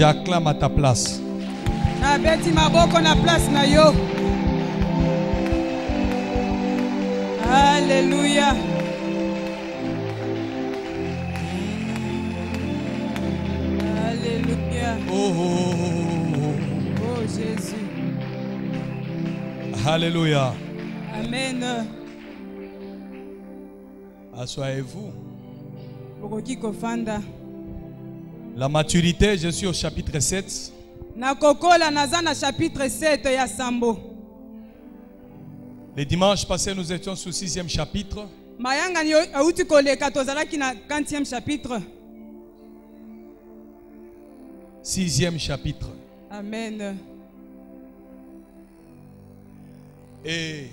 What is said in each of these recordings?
j'acclame à ta place. Alléluia. Alléluia. Oh, oh, Oh Jésus. oh. Alléluia. Amen. Asseyez-vous. Bokoki kofanda. La maturité, je suis au chapitre 7. Nakokola nazana chapitre 7 ya Sambo. Le dimanche passé, nous étions sur le 6e chapitre. Mayanga ni auti koleka tozalaki na 40e chapitre. 6e chapitre. Amen. Et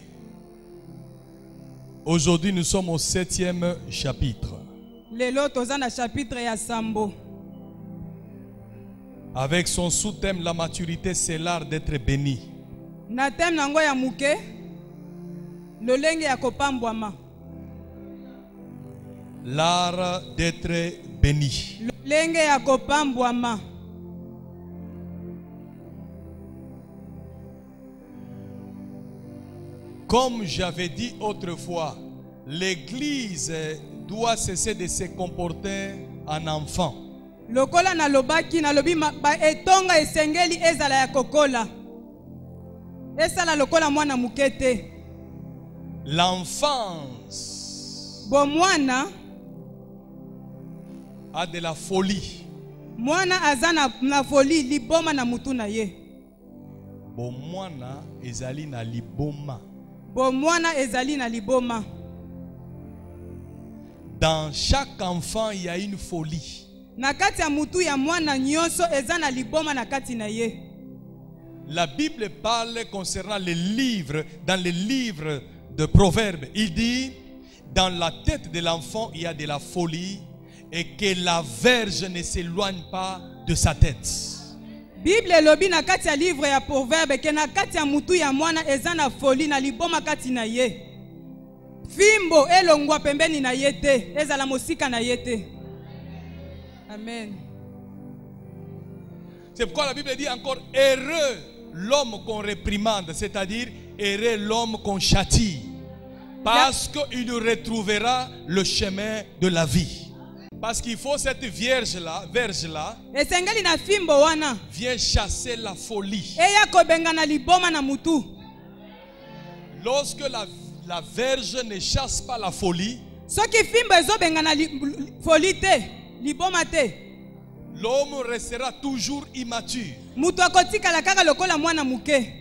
aujourd'hui, nous sommes au 7e chapitre. Lelo tozana chapitre ya Sambo. Avec son sous-thème, la maturité, c'est l'art d'être béni. Na thème nango ya muke, lolenge ya kopambwama. L'art d'être béni. Lolenge ya kopambwama. Comme j'avais dit autrefois, l'Église doit cesser de se comporter en enfant. Lokola na lobaki na lobi ba etonga esengeli ezala ya kokola. Esala lokola mwana mukete. L'enfance Bo mwana a de la folie. mwana azana na folie liboma na mutu na ye. Bon mwana ezali na liboma. Bo mwana ezali na liboma. Dans chaque enfant, il y a une folie. Na kati ya mutu ya mwana nyonso ezana liboma na kati na ye. La Bible parle concernant les livres, dans les livres de Proverbes. Il dit, dans la tête de l'enfant, il y a de la folie et que la verge ne s'éloigne pas de sa tête. Bible lobi na kati ya livre ya Proverbe ke na kati ya mutu ya mwana ezana folie na liboma kati na ye. Fimbo elongwa pembeni na ye te, ezala mosika na ye te. Amen. C'est pourquoi la Bible dit encore, heureux l'homme qu'on réprimande, c'est-à-dire heureux l'homme qu'on châtie, parce qu'il retrouvera le chemin de la vie. Parce qu'il faut cette verge-là, Esengeli na fimbo wana. vient chasser la folie. Eya kobenga na liboma na mutu. Lorsque la verge ne chasse pas la folie, Soki fimbo ezobenga na folie te, liboma te. l'homme restera toujours immature. Mutu akotikala kaka lokola mwana muke.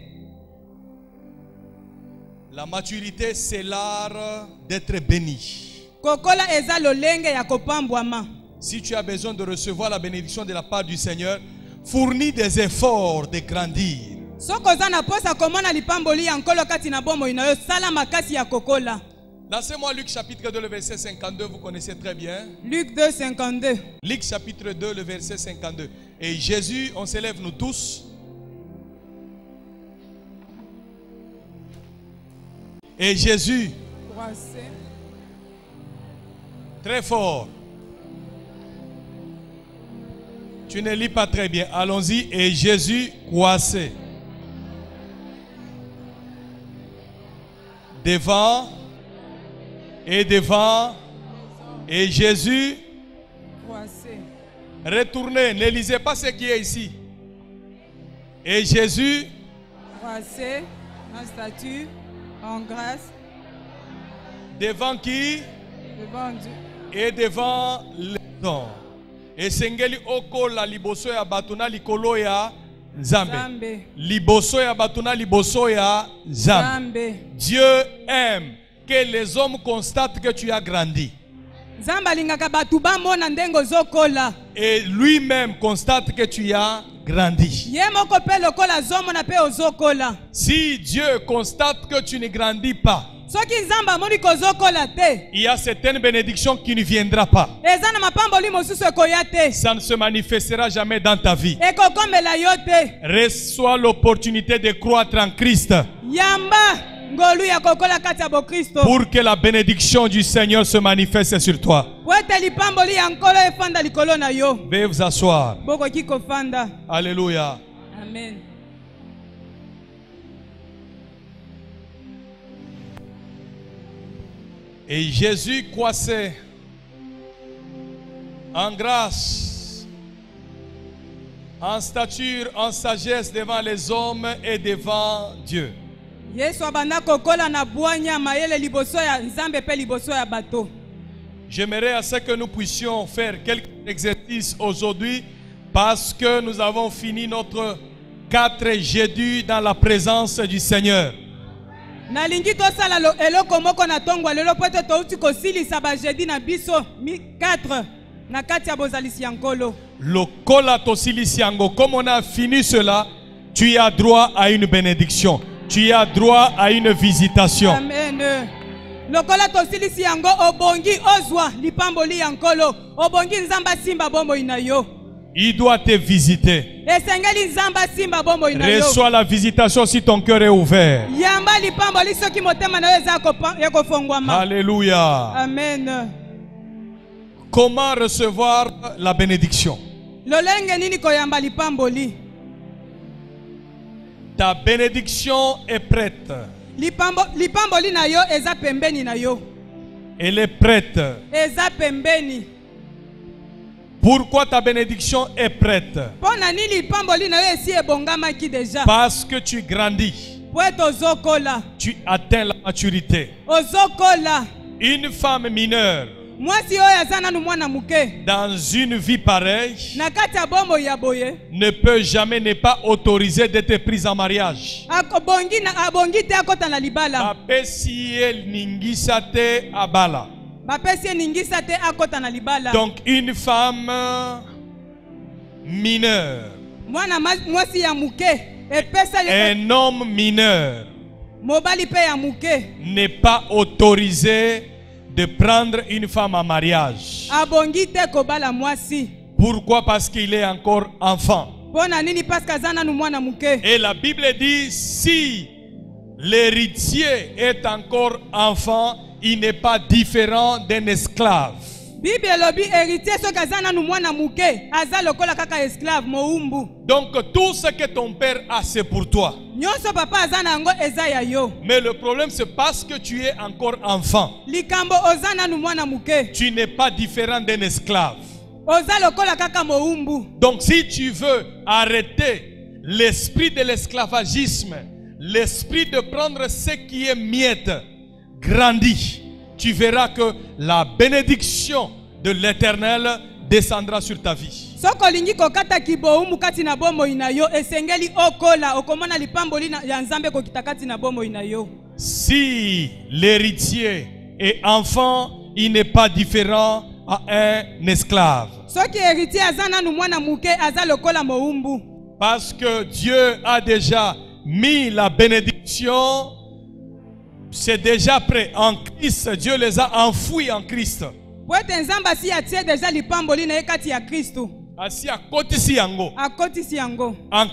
La maturité, c'est l'art d'être béni. Kokola eza lolenge ya kopambwama. Si tu as besoin de recevoir la bénédiction de la part du Seigneur, fournis des efforts de grandir. Soko za na posa komona lipamboli ya nkolo kati na bomo ina yo sala makasi ya kokola. Laissez-moi Luc chapitre 2, le verset 52, vous connaissez très bien. Luc 2, 52. Luc chapitre 2, le verset 52. Et Jésus, on s'élève nous tous. Et Jésus, très fort. Tu ne lis pas très bien. Allons-y. Et Jésus croissait. Devant. Et devant. Et Jésus. Retournez. Ne lisez pas ce qui est ici. Et Jésus. Croissait en statue, en grâce. Devant qui? Devant Dieu. Et devant les hommes. Et sengeli okola liboso ya batuna likolo ya Nzambe. Liboso ya batuna liboso ya Nzambe. Dieu aime que les hommes constatent que tu as grandi. Et lui-même constate que tu as grandi. Si Dieu constate que tu ne grandis pas, il y a certaines bénédictions qui ne viendront pas. Ça ne se manifestera jamais dans ta vie. Reçois l'opportunité de croître en Christ pour que la bénédiction du Seigneur se manifeste sur toi. Veuillez vous asseoir. Fanda. Alléluia. Amen. Et Jésus croissait en grâce, en stature, en sagesse devant les hommes et devant Dieu. J'aimerais à ce que nous puissions faire quelques exercices aujourd'hui parce que nous avons fini notre 4 jeudis dans la présence du Seigneur. Nalingi tosala eloko moko na tongwa lelo pote touti kosilisa ba jeudi na biso 4 na kati ya bozalisi ya nkolo. Lokola tosilisi yango, comme on a fini cela, tu as droit à une bénédiction. Tu as droit à une visitation. Amen. Lokola tosilisi yango obongi ozwa lipamboli ya nkolo, obongi nzamba simba bombo inayo. Il doit te visiter. Reçois la visitation si ton cœur est ouvert. Alléluia. Amen. Comment recevoir la bénédiction? Ta bénédiction est prête. Elle est prête. Pourquoi ta bénédiction est prête? Parce que tu grandis. Tu atteins la maturité. Une femme mineure, dans une vie pareille, ne peut jamais ne pas autoriser d'être prise en mariage. Donc une femme mineure, un homme mineur n'est pas autorisé de prendre une femme en mariage. Pourquoi? Parce qu'il est encore enfant. Et la Bible dit, si l'héritier est encore enfant, il n'est pas différent d'un esclave. Donc tout ce que ton père a, c'est pour toi. Mais le problème, c'est parce que tu es encore enfant. Tu n'es pas différent d'un esclave. Donc si tu veux arrêter l'esprit de l'esclavagisme, l'esprit de prendre ce qui est miette, grandis, tu verras que la bénédiction de l'Éternel descendra sur ta vie. Si l'héritier est enfant, il n'est pas différent à un esclave. Parce que Dieu a déjà mis la bénédiction. C'est déjà prêt en Christ. Dieu les a enfouis en Christ. En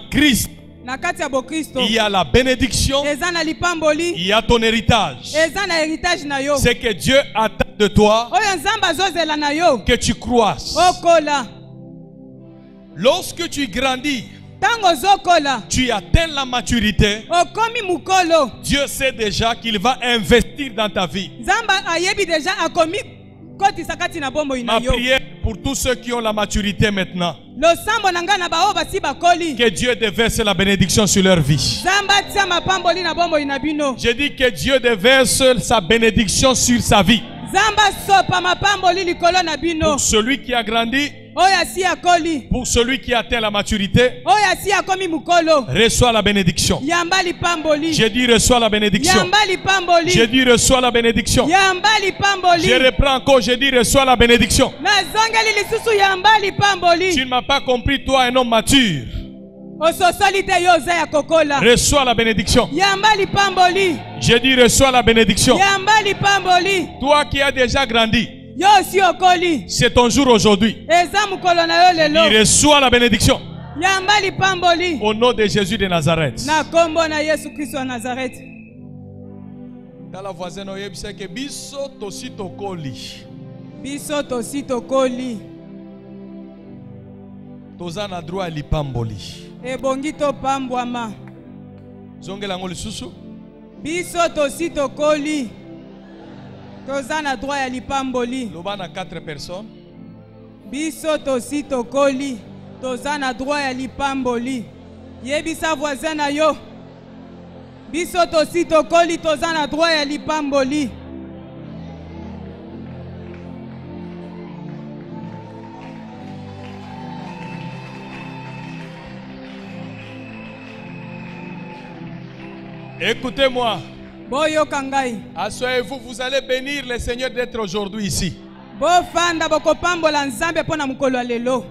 Christ, il y a la bénédiction, il y a ton héritage. C'est que Dieu attend de toi que tu croisses. Lorsque tu grandis, tu atteins la maturité, Dieu sait déjà qu'il va investir dans ta vie. Ma prière pour tous ceux qui ont la maturité maintenant, que Dieu déverse la bénédiction sur leur vie. Je dis que Dieu déverse sa bénédiction sur sa vie. Pour celui qui a grandi, pour celui qui atteint la maturité, reçois la bénédiction. J'ai dit reçois la bénédiction. J'ai dit reçois la bénédiction. Je reprends encore, j'ai dit reçois la bénédiction. Tu ne m'as pas compris, toi un homme mature. Reçois la bénédiction. J'ai dit reçois la bénédiction. Toi qui as déjà grandi, c'est ton jour aujourd'hui. Il reçoit la bénédiction. Au nom de Jésus de Nazareth. Dans la voisine, que biso tosi tokoli. Biso tosi tokoli. Toza na droit lipamboli. Ebongi topambwama. Zongela ngo lisusu. Biso tosi tokoli. Toza na droit ya lipamboli. Loba na 4 personnes. Biso tosi tokoli. Toza na droit ya lipamboli. Yebisa voisin na yo. Biso tosi tokoli. Toza na droit ya lipamboli. Écoutez-moi. Boyo kangai. Asseyez-vous, vous allez bénir le Seigneur d'être aujourd'hui ici. Bo fanda boko pambola nzambe pona mukolo lelo.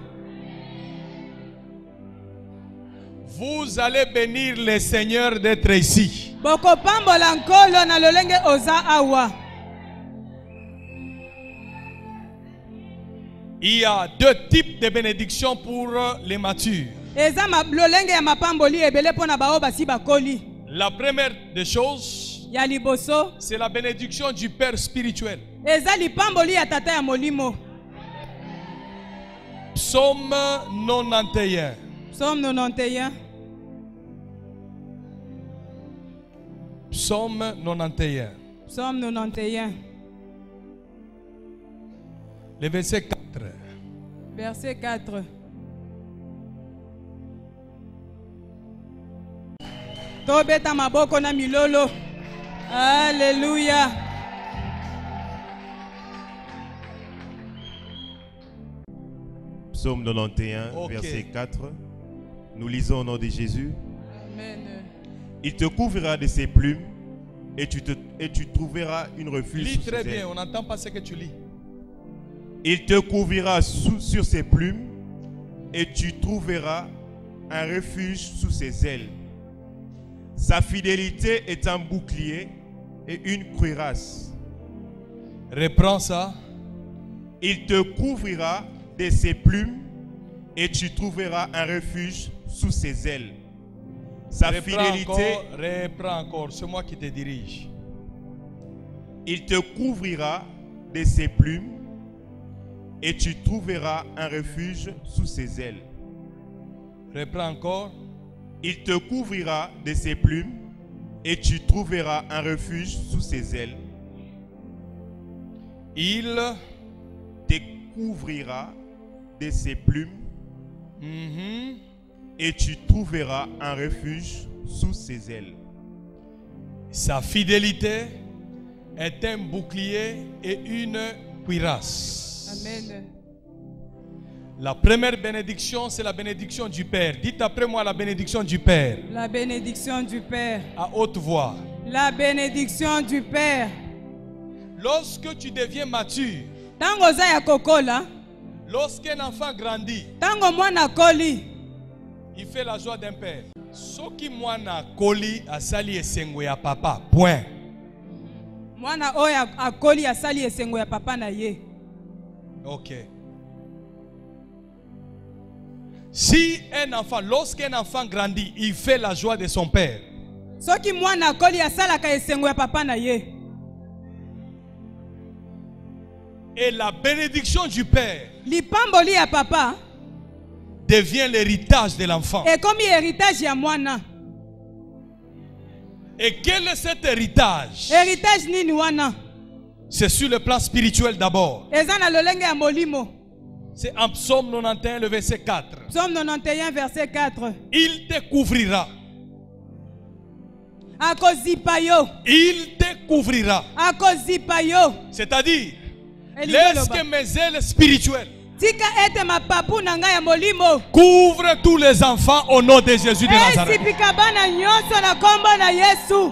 Vous allez bénir le Seigneur d'être ici. Boko pambola nkolo na lolenge oza awa. Il y a 2 types de bénédictions pour les matures. Eza lolenge ya mapamboli ebele pona bao basi bakoli. La première des choses, ya liboso, c'est la bénédiction du Père spirituel. Eza lipamboli ya tata ya molimo. Psaume 91. Psaume 91. Psaume 91. Psaume 91. Le verset 4. Verset 4. Tobeta maboko na milolo. Alléluia. Psaume 91, verset 4. Nous lisons au nom de Jésus. Amen. Il te couvrira de ses plumes et tu trouveras une refuge. Lis très bien, on n'entend pas ce que tu lis. Il te couvrira sur ses plumes et tu trouveras un refuge sous ses ailes. Sa fidélité est un bouclier et une cuirasse. Reprends ça. Il te couvrira de ses plumes et tu trouveras un refuge sous ses ailes. Sa fidélité. Reprends encore, c'est moi qui te dirige. Il te couvrira de ses plumes et tu trouveras un refuge sous ses ailes. Reprends encore. Il te couvrira de ses plumes et tu trouveras un refuge sous ses ailes. Il te couvrira de ses plumes et tu trouveras un refuge sous ses ailes. Sa fidélité est un bouclier et une cuirasse. Amen. La première bénédiction, c'est la bénédiction du Père. Dites après moi la bénédiction du Père. La bénédiction du Père. À haute voix. La bénédiction du Père. Lorsque tu deviens mature, tango za ya kokola, lorsqu'un enfant grandit, tango mwana koli, il fait la joie d'un père. Soki mwana koli asali esengo ya papa. Point. Mwana oya akoli asali esengo ya papa na ye. Ok. Si un enfant, lorsqu'un enfant grandit, il fait la joie de son père. Soki mwana koli asalaka esengo ya papa na ye. Et la bénédiction du père lipamboli ya papa devient l'héritage de l'enfant. Et comme héritage ya mwana. Et quel est cet héritage? Héritage nini wana? C'est sur le plan spirituel d'abord. Eza na lolenge ya molimo. C'est en Psaume 91, le verset 4. Psaume 91, verset 4. Il te couvrira. Akozipa yo. Il te couvrira. Akozipa yo. C'est-à-dire, laisse que mes ailes spirituelles tika ete mapapu na ngai ya molimo couvre tous les enfants au nom de Jésus de Nazareth. Esipika bana nyonso na kombo na Yesu.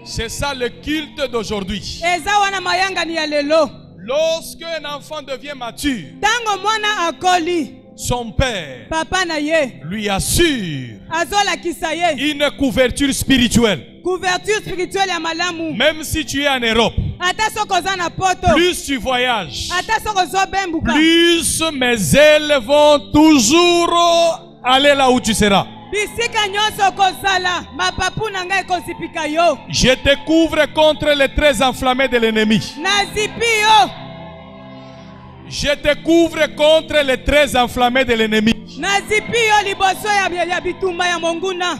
C'est ça le culte d'aujourd'hui. Eza wana mayanga ni ya lelo. Lorsque un enfant devient mature, tango mwana akoli, son père papa na ye lui assure azolakisa ye une couverture spirituelle. Couverture spirituelle ya malamu. Même si tu es en Europe, ata soko za na poto, plus tu voyages, ata soko zo bembuka, plus mes ailes vont toujours aller là où tu seras. bisika nyonso kozala mapapu na ngai ekozipika yo. Je te couvre contre les traits enflammés de l'ennemi. Nazipi yo. Je te couvre contre les traits enflammés de l'ennemi. Nazipi yo liboso ya bitumba ya monguna.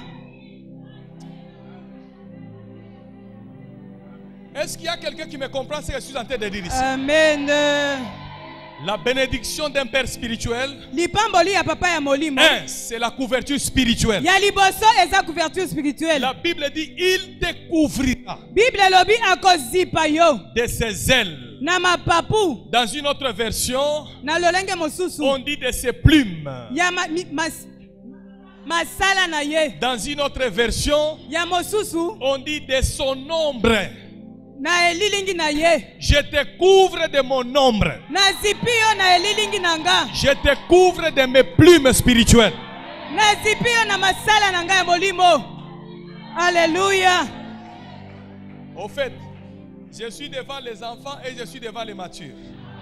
Est-ce qu'il y a quelqu'un qui me comprend ce que je suis en train de dire ici? Amen. La bénédiction d'un père spirituel, Lipamboli ya papa ya molimo. c'est la couverture spirituelle. Ya liboso eza couverture spirituelle. La Bible dit, il te couvrira Bible lobi akozipa yo. de ses ailes. Na mapapu. Dans une autre version, Na lolenge mosusu. on dit de ses plumes. Ya masala na ye. Dans une autre version, Ya mosusu. on dit de son ombre. Na elilingi na ye. Je te couvre de mon ombre. Na zipi yo na elilingi na nga. Je te couvre de mes plumes spirituelles. Na zipi yo na masala na nga ya molimo. Alléluia. Au fait, je suis devant les enfants et je suis devant les matures.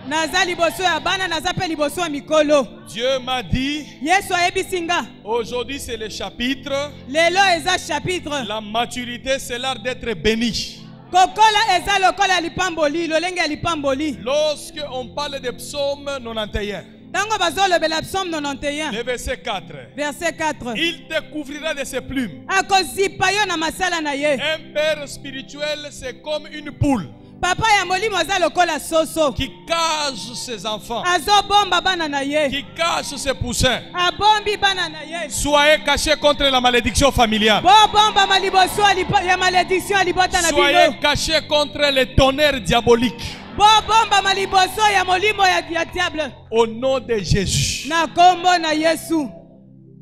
Naza liboso ya bana, naza pe liboso ya mikolo. Dieu m'a dit, Yesu ayebisinga. aujourd'hui c'est le chapitre. Lelo eza chapitre. La maturité, c'est l'art d'être béni. Kokola eza lokola lipamboli, lolenge ya lipamboli. Lorsque on parle de psaume 91, Tango bazolobela psaume 91. le verset 4, Verset 4. il te couvrira de ses plumes. Akozipa yo na masala na ye. Un père spirituel, c'est comme une poule Papa ya molimo aza lokola soso. qui cache ses enfants, Azobomba bana na ye. qui cache ses poussins. Abombi bana na ye. Soyez cachés contre la malédiction familiale. Bomba maliboso ya malédiction alibota na Soyez bino. cachés contre les tonnerres diaboliques. Bomba maliboso ya molimo ya diable. Au nom de Jésus. Na kombo na Yesu.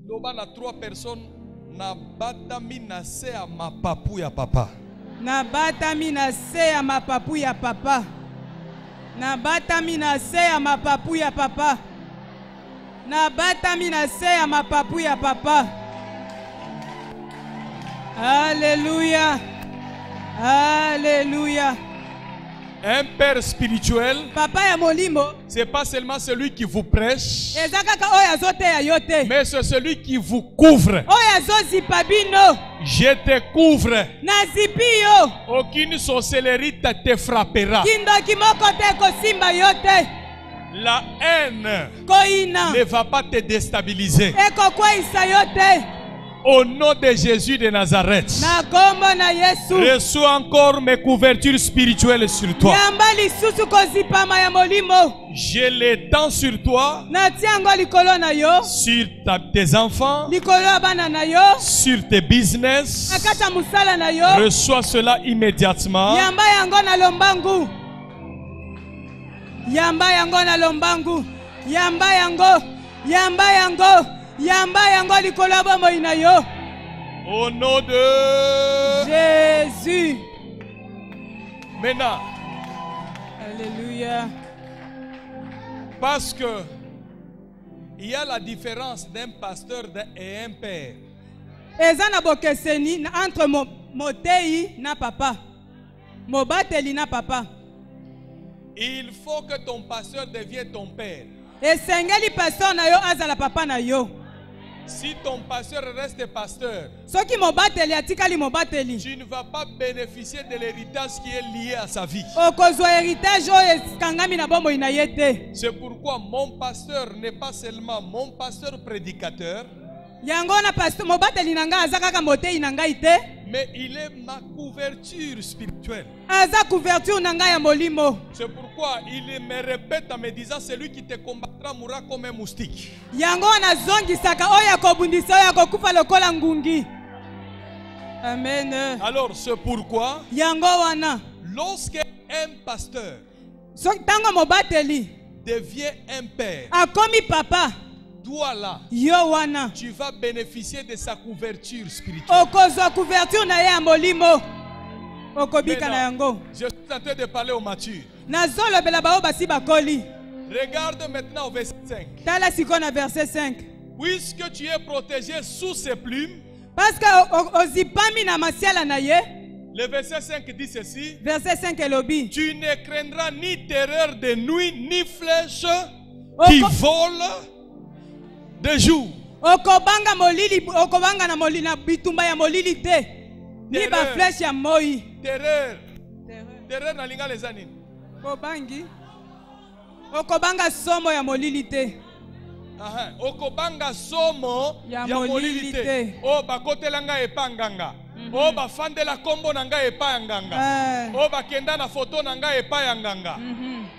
Loba na 3 personnes na batami na se ya mapapu ya papa. Na batami na se ya mapapu ya papa. Na batami na se ya mapapu ya papa. Na batami na se ya mapapu ya papa. Alléluia. Alléluia. Un père spirituel, Papa ya molimo. c'est pas seulement celui qui vous prêche, Eza kaka oyo azoteya yo te. mais c'est celui qui vous couvre. Oyo azozipa bino. Je te couvre. Nazipi yo. Aucune sorcellerie te frappera. Kindoki moko te kosimba yo te. La haine Koina. ne va pas te déstabiliser. Ekokweyisa yo te. Au nom de Jésus de Nazareth, Na kombo na Yesu. reçois encore mes couvertures spirituelles sur toi. Yamba lisusu kozipama ya molimo. Je l'étends sur toi, Natia yango likolo na yo. sur tes enfants, Likolo ya bana na yo. sur tes business. Nakata musala na yo. Reçois cela immédiatement. Yamba yango na lombangu. Yamba yango na lombangu. Yamba yango. Yamba yango. Yamba yango likolo ya bomoi na yo. Au nom de Jésus. Maintenant, Alléluia. parce que il y a la différence d'un pasteur et un père. Eza na bokeseni entre motei na papa. Mobateli na papa. Il faut que ton pasteur devienne ton père. Esengeli pasteur na yo azala papa na yo. Si ton pasteur reste pasteur, Soki mobateli atikali mobateli. tu ne vas pas bénéficier de l'héritage qui est lié à sa vie. Okozwa héritage oyo ekangami na bomoi na ye te. C'est pourquoi mon pasteur n'est pas seulement mon pasteur prédicateur, Yango na pasteur mobateli na ngai aza kaka motei na ngai te. mais il est ma couverture spirituelle. Aza couverture na ngai ya molimo. C'est pourquoi il me répète en me disant, celui qui te combattra mourra comme un moustique. Yango nazongisaka oyo akobundisa oyo akokufa lokola ngungi. Amen. Alors c'est pourquoi, Yango wana. lorsque un pasteur So tango mobateli devient un père, akomi papa. toi là, Yo wana. tu vas bénéficier de sa couverture spirituelle. Okozwa couverture na ye ya molimo. Okobika na yango. Je suis en train de parler aux matures. Nazolobela bao basi bakoli. Regarde maintenant au verset 5. Tala siko na verset 5. Puisque tu es protégé sous ses plumes, Parce que ozipami na masiala na ye. le verset 5 dit ceci: Verset 5 elobi. tu ne craindras ni terreur de nuit, ni flèche qui vole de jour. okobanga molili, okobanga na molili na bitumba ya molili te. Ni ba flèche ya moi. Terreur. Terreur na linga les anines. Kobangi. Okobanga somo ya molili te. Aha, okobanga somo ya molili te. O bakotela nga epanganga. O bafandela kombo na nga epa nganga. O bakenda na foto na nga epa nganga.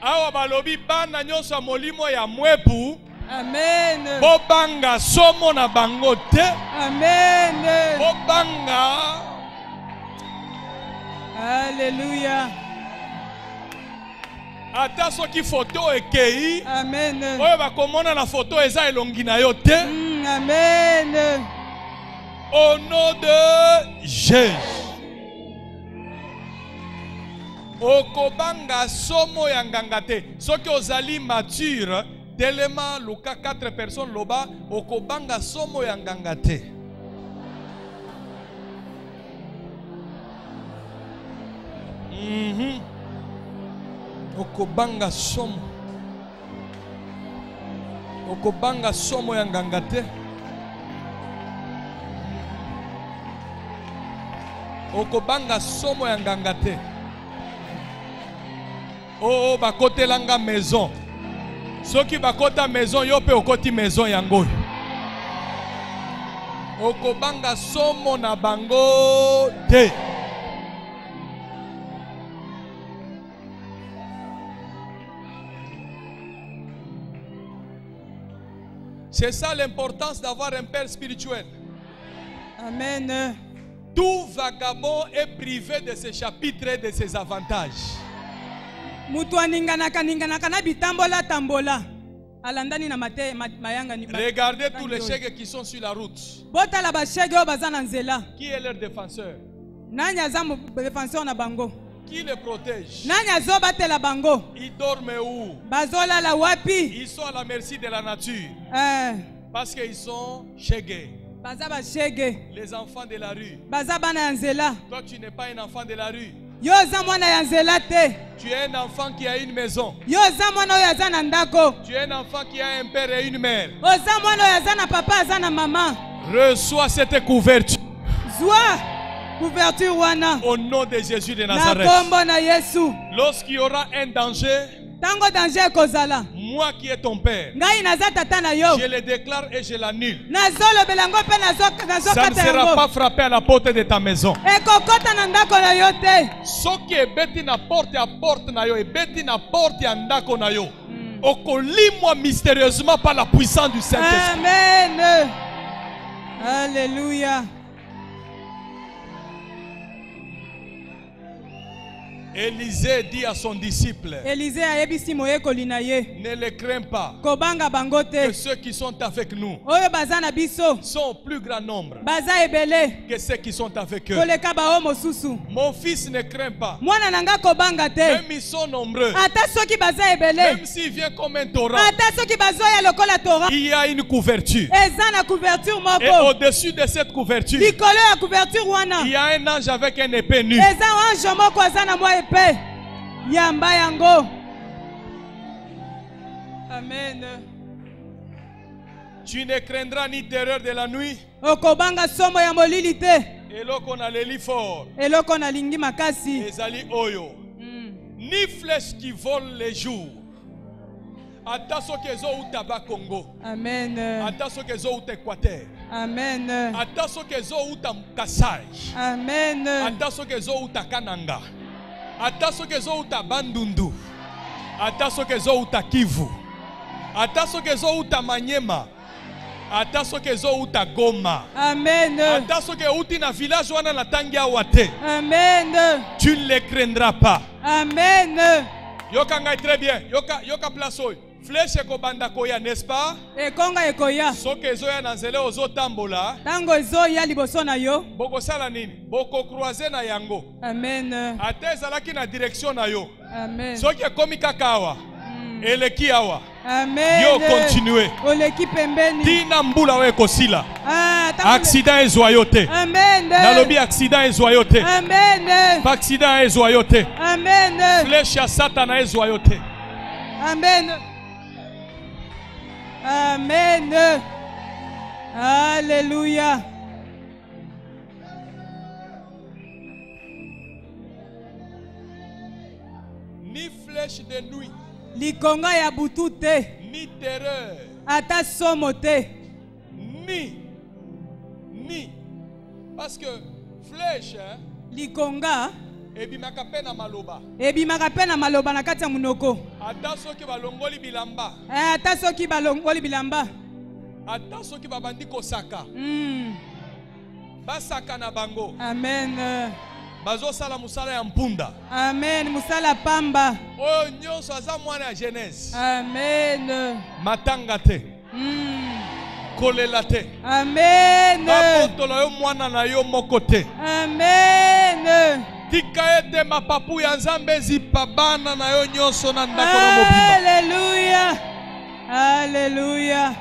Awa balobi bana nyonso ya molimo ya mwebu. Amen. Bobanga somo na bango te. Amen. Bobanga. Alléluia. Ata soki photo ekei. Amen. Oyo bakomona na photo eza elongi na yo te. Amen. Au nom de Jésus. Okobanga somo ya nganga te. Soki ozali mature, telema luka 4 personnes loba, okobanga somo ya nganga te. Okobanga somo. Okobanga somo ya nganga te. Okobanga somo ya nganga te. Oh, bakotelanga maison. Soki bakota maison, yo pe okoti maison yango. Okobanga somo na bango te. C'est ça l'importance d'avoir un père spirituel. Amen. Tout vagabond est privé de ses chapitres et de ses avantages. Regardez tous les chèques qui sont sur la route. Qui est leur défenseur? Qui les protège? Ils dorment où? Ils sont à la merci de la nature. Parce qu'ils sont chégués. Les enfants de la rue. Toi, tu n'es pas un enfant de la rue. Tu es un enfant qui a une maison. Tu es un enfant qui a un père et une mère. Reçois cette couverture. Au nom de Jésus de Nazareth. Lorsqu'il y aura un danger, moi qui est ton père, je le déclare et je l'annule. Ça ne sera pas frappé à la porte de ta maison. Ce qui est bêti na porte à porte na yo, et bêti na porte à ndako na yo. Okolimwa mystérieusement par la puissance du Saint-Esprit. Amen. Alléluia. Élisée dit à son disciple, ne les crains pas, que ceux qui sont avec nous sont au plus grand nombre que ceux qui sont avec eux. Mon fils ne craint pas, même ils sont nombreux, même s'il vient comme un torrent, il y a une couverture. Et au-dessus de cette couverture, il y a un ange avec un épée nue. Amen. Tu ne craindras ni terreur de la nuit, et l'on a les lits forts, oyo, ni flèches qui volent les jours. Attention qu'ils ont ou tabac Congo. Amen. Attention qu'ils ont ou Équateur. Amen. Attention qu'ils ont ou Kassai. Amen. Attention qu'ils ont ou Kananga. Attention qu'ils ont ou Bandundu. Attention qu'ils ont ou Kivu. Attention qu'ils ont ou Maniema. Attention qu'ils ont ou Goma. Amen. Attention qu'ils ont na village wana na tangia wate. Amen. Tu ne les craindras pas. Amen. Yoka ngai très bien. Yoka place oyo. Flèche kobanda koya, n'est-ce pas? Ekonga ekoya. Soki ezoya na nzela ozotambola. Tango ezoya liboso na yo. Bokosala nini? Boko croiser na yango. Amen. Ate ezalaki na direction na yo. Amen. Soki ekomi kaka awa. Eleki awa. Amen. Yo continue. Oleki pembeni. Tina mbula we kosila. Tango accident ezwa te. Amen. Nalobi accident ezwa te. Amen. Accident ezwa te. Amen. Flèche ya Satana ezwa te. Amen. Amen. Alléluia. Ni flèche de nuit, Likonga ya butu te. ni terreur, Ata somo te. ni. Parce que flèche, hein, Likonga ebimaka pe na maloba. ebimaka pe na maloba na kati ya munoko. Ata soki balongoli bilamba, Ata soki balongoli bilamba. ata soki babandi kosaka, basaka na bango. Amen. Bazosala musala ya mpunda. Amen. Musala pamba. Oyo nyonso aza mwana ya Genèse. Amen. Matanga te, kolela te. Amen. Babotola yo mwana na yo moko te. Amen. Tika ete mapapu ya Nzambe ezipa bana na yo nyonso na ndako na mobimba. Alléluia. Alléluia.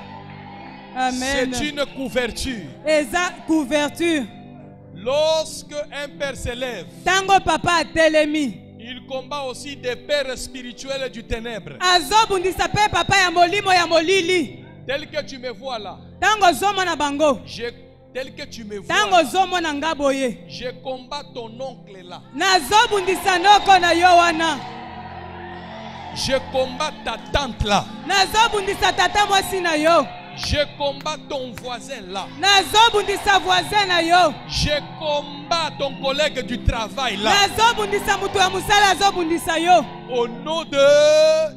Amen. C'est une couverture. Eza couverture. Lorsque un père s'élève, Tango papa atelemi. il combat aussi des pères spirituels du ténèbre. Azobundisa pe papa ya molimo ya molili. Tel que tu me vois là, Tango zomo na bango. tel que tu me vois Tango là, zomo na ngaboye. je combats ton oncle là. Nazobundisa noko na yo wana. Je combats ta tante là. Nazobundisa tata mwasi na yo. Je combats ton voisin là. Nazobundisa voisin na yo. Je combats ton collègue du travail là. Nazobundisa mutu ya musala azobundisa yo. Au nom de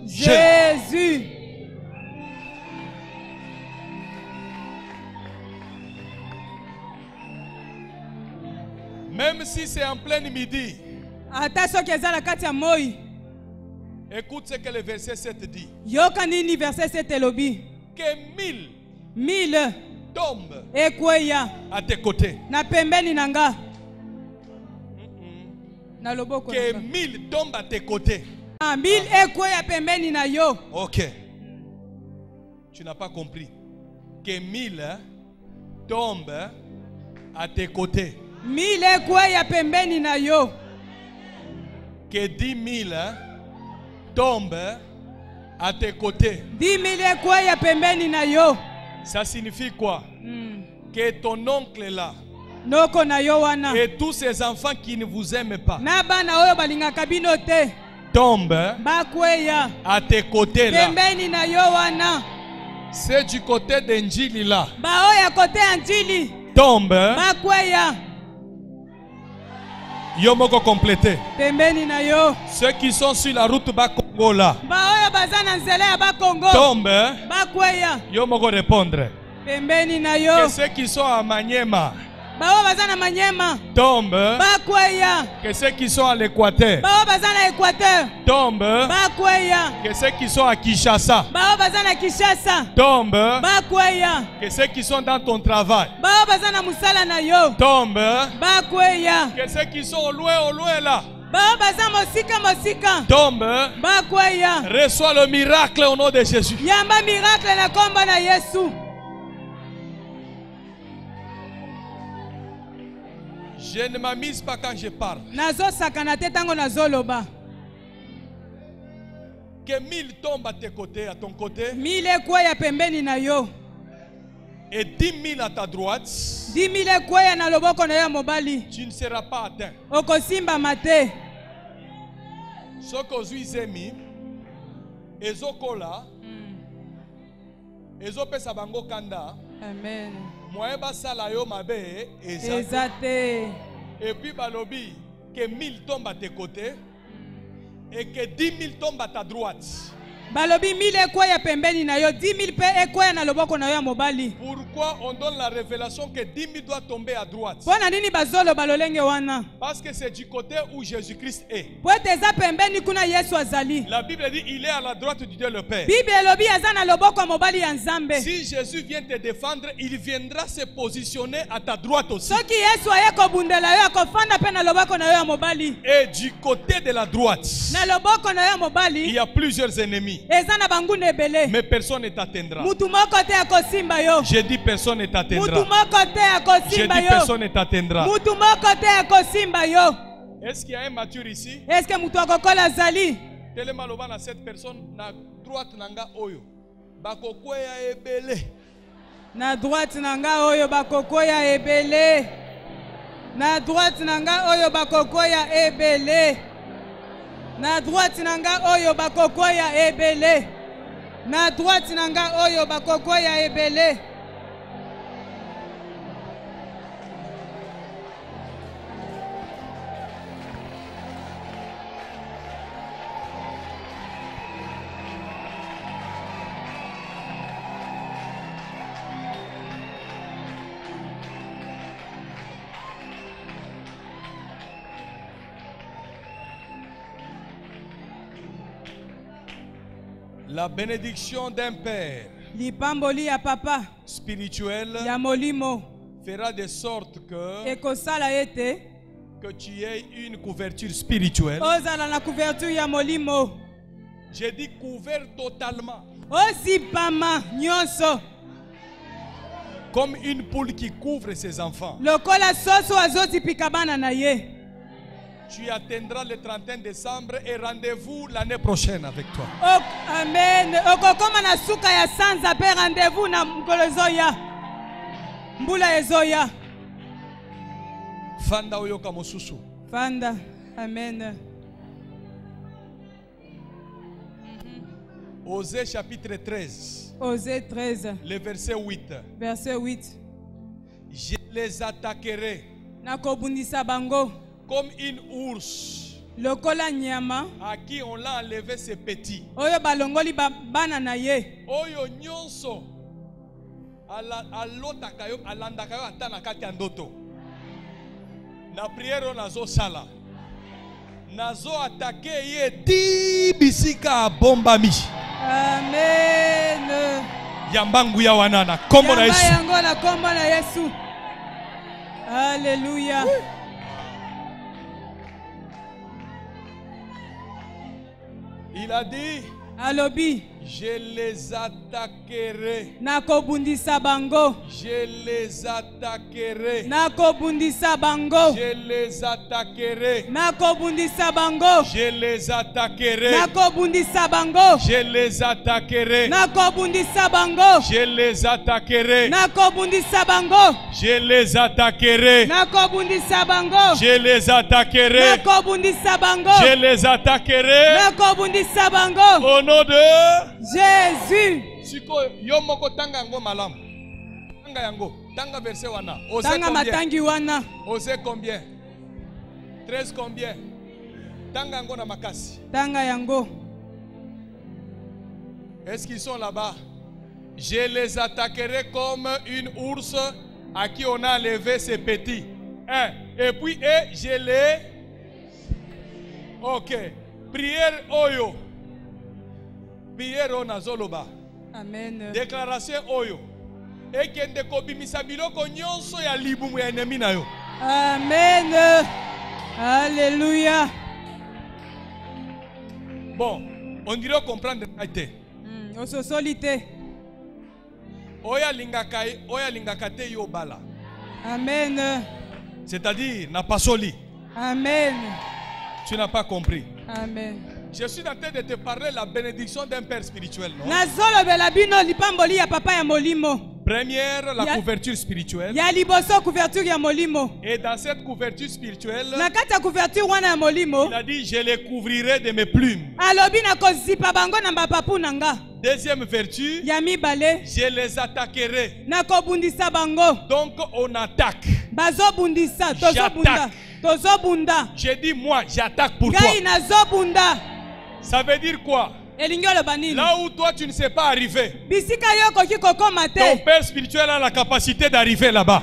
Jésus. Même si c'est en plein midi, Ata soki eza na kati ya moi. écoute ce que le verset 7 dit. Yoka nini verset 7 elobi. Que 1000 tombent ekweya à tes côtés. na pembeni na nga. Na loboko. Que 1000 tombent à tes côtés. 1000 ekweya pembeni na yo. Ok. Tu n'as pas compris. Que 1000 tombent à tes côtés. 1000 ekweya pembeni na yo. Que 10 000 tombent à tes côtés. 10 000 ekweya pembeni na yo. Ça signifie quoi? Que ton oncle est là. Noko na yo wana. Et tous ces enfants qui ne vous aiment pas Na bana oyo balingaka bino te. tombent Bakweya à tes côtés là. pembeni na yo wana. C'est du côté d'Enjili là. Baoya kote ya njili. Tombent. Bakweya Yomoko complété. pembeni na yo. Ceux qui sont sur la route Bakongo là. Baoyo baza na nzela ya Bakongo. Tombent. Bakweya Yomoko répondre. pembeni na yo. Que ceux qui sont à Maniema. Baoyo baza na Manyema. Tombent. Bakweya. Que ceux qui sont à l'Équateur. Baoyo baza na Équateur. Tombent. Bakweya. Que ceux qui sont à Kinshasa. Baoyo baza na Kinshasa. Tombent. Bakweya. Que ceux qui sont dans ton travail. Baoyo baza na musala na yo. Tombent. Bakweya. Que ceux qui sont au loin là. Baoyo baza mosika. Tombent. Bakweya. Reçois le miracle au nom de Jésus. Yamba miracle na komba na Yesu. Je ne m'amuse pas quand je parle. Nazo sakana te tango nazoloba. Que 1000 tombent à tes côtés, à ton côté. 1000 ekweya pembeni na yo. Et 10 000 à ta droite. 10 000 ekweya na loboko na yo mobali. Tu ne seras pas atteint. Okosimba mate. Soko zuizemi. Ezokola. Ezopesa bango kanda. Amen. Moyen basala yo mabe. Ezate. Et puis balobi. Que 1000 tombent à tes côtés. Et que 10 000 tombent à ta droite. Balobi 1000 ekweya pembeni na yo. 10 000 pe ekweya na loboko na yo mobali. Pourquoi on donne la révélation que 10 000 doivent tomber à droite? Pona nini bazolo balolenge wana? Parce que c'est du côté où Jésus-Christ est. Poete eza pembeni kuna Yesu azali. La Bible dit il est à la droite du Dieu le Père. Bible elobi aza na loboko mobali ya Nzambe. Si Jésus vient te défendre, il viendra se positionner à ta droite aussi. Soki Yesu aye kobundela yo akofanda pe na loboko na yo ya mobali. Et du côté de la droite, Na loboko na yo il mobali. y a plusieurs ennemis. Eza na bangune ebele. Mais personne ne t'atteindra. Mutu moko te akosimba yo. J'ai dit personne ne Mutu t'atteindra. moko te J'ai akosimba dit yo. personne ne t'atteindra. Mutu moko te akosimba yo. Est-ce qu'il y a un mature ici? Est-ce que mutu akokola zali? Tellement loba na cette personne na droite nanga oyo. Bakokweya ebele. Na droite nanga oyo bakokoya ebele. Na droite nanga oyo bakokoya ebele. Na droite nanga oyo bakokoya ebele. Na droite nanga oyo bakokoya ebele. La bénédiction d'un père Lipamboli ya papa spirituel ya molimo fera de sorte ekosala ete que tu aies une couverture spirituelle. ozala na couverture ya molimo. J'ai dit couvert totalement. Ozipama nyonso. Comme une poule qui couvre ses enfants. Lokola soso azozipika bana na ye. Tu atteindras le 31 décembre et rendez-vous l'année prochaine avec toi. Amen. Okokoma na suka ya sanza pe rendez-vous na mkolo ezoya. Mbula ezoya. Fanda oyoka mosusu. Fanda. Amen. Osée chapitre 13. Osée 13. Le verset 8. Verset 8. Je les attaquerai. Nakobundisa bango. Comme une ours lokola nyama à qui on l'a enlevé ses petits. Oyo balongoli bana na ye. Oyo nyonso alotaka yo alandaka yo ata na kati ya ndoto. Na prière nazo sala. Nazo attaqué ye ti bisika bombami. Amen. Yambangu ya wanana kombo na Yesu. Yango na kombo na Yesu. Alléluia. Il a dit, alobi, je les attaquerai. Nakobundisa bango. Je les attaquerai. Nakobundisa bango. Je les attaquerai. Nakobundisa bango. Je les attaquerai. Nakobundisa bango. Je les attaquerai. Nakobundisa bango. Je les attaquerai. Nakobundisa bango. Je les attaquerai. Nakobundisa bango. Je les attaquerai. Nakobundisa bango. Je les attaquerai. Nakobundisa bango. Au nom de Jésus. Siko yo moko tanga yango malamu. Tanga yango. Tanga verset wana. Osée tanga combien? Matangi wana. Osée combien? 13 combien? Tanga yango na makasi. Tanga yango. Est-ce qu'ils sont là-bas? Je les attaquerai comme une ours à qui on a enlevé ses petits. Et puis, je les... Ok. Prière oyo. Prière onazoloba. Amen. Déclaration oyo. Ekende kobimisa biloko nyonso ya libumu ya ennemi na yo. Amen. Alléluia. Bon, on dirait comprendre été. Ososalité. Oya lingaka te yo bala. Amen. C'est-à-dire n'a pas soli. Amen. Tu n'as pas compris. Amen. Je suis en train de te parler de la bénédiction d'un père spirituel, non? Nazolobela bino lipamboli ya papa ya molimo. Première, la couverture spirituelle. Ya liboso couverture ya molimo. Et dans cette couverture spirituelle, na kati ya couverture wana ya molimo, il a dit, je les couvrirai de mes plumes. Alobi na kozipa bango na bapapu nanga. Deuxième vertu, ya mibale, je les attaquerai. Na kobundisa bango. Donc on attaque. Bazobundisa, tozobunda. Tozobunda. J'ai dit moi, j'attaque pour toi. Gai nazobunda. Ça veut dire quoi? Là où toi tu ne sais pas arriver, ton père spirituel a la capacité d'arriver là-bas.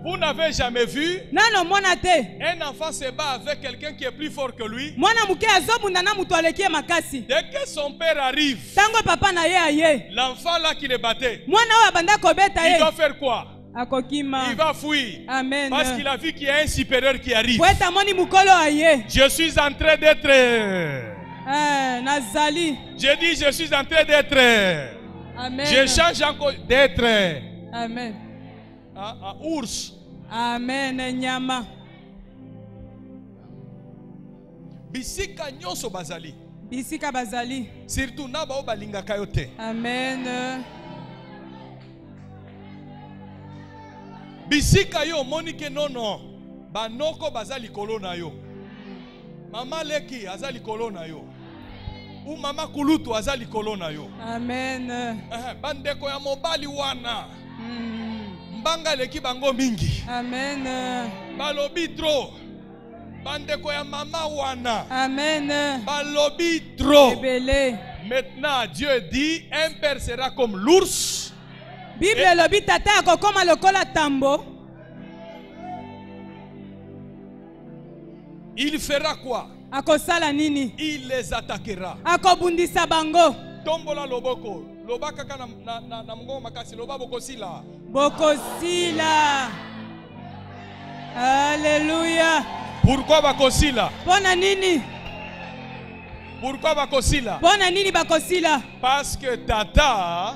Vous n'avez jamais vu un enfant se bat avec quelqu'un qui est plus fort que lui. Dès que son père arrive, l'enfant là qui le battait, il doit faire quoi? Il va fuir. Amen. Parce qu'il a vu qu'il y a un supérieur qui arrive. Je suis en train d'être. Je dis je suis en train d'être. Amen. Je change encore d'être. Amen. Ours. Amen. Nyama. Bisika nyonso bazali. bisika bazali. Surtout na bao balingaka yo te. Amen. Bisika yo monike nono banoko bazali likolo na yo. Mama Leki azali likolo na yo. Ou mama Kulutu azali likolo na yo. Amen. Bandeko ya mobali wana. Mbanga leki bango mingi. Amen. Balobi tro. Bandeko ya mama wana. Amen. Balobi tro. Ebele. Maintenant Dieu dit un père sera comme l'ours. Bible lobi tata akokoma lokola tambo. Il fera quoi? Akosala nini? Il les attaquera. Akobundisa bango. Tombola loboko. Lobaka kana na mgongo makasi loba bokosila. Bokosila. Alléluia. Pourquoi bakosila? Pona nini? Pourquoi bakosila? Pona nini bakosila? Parce que tata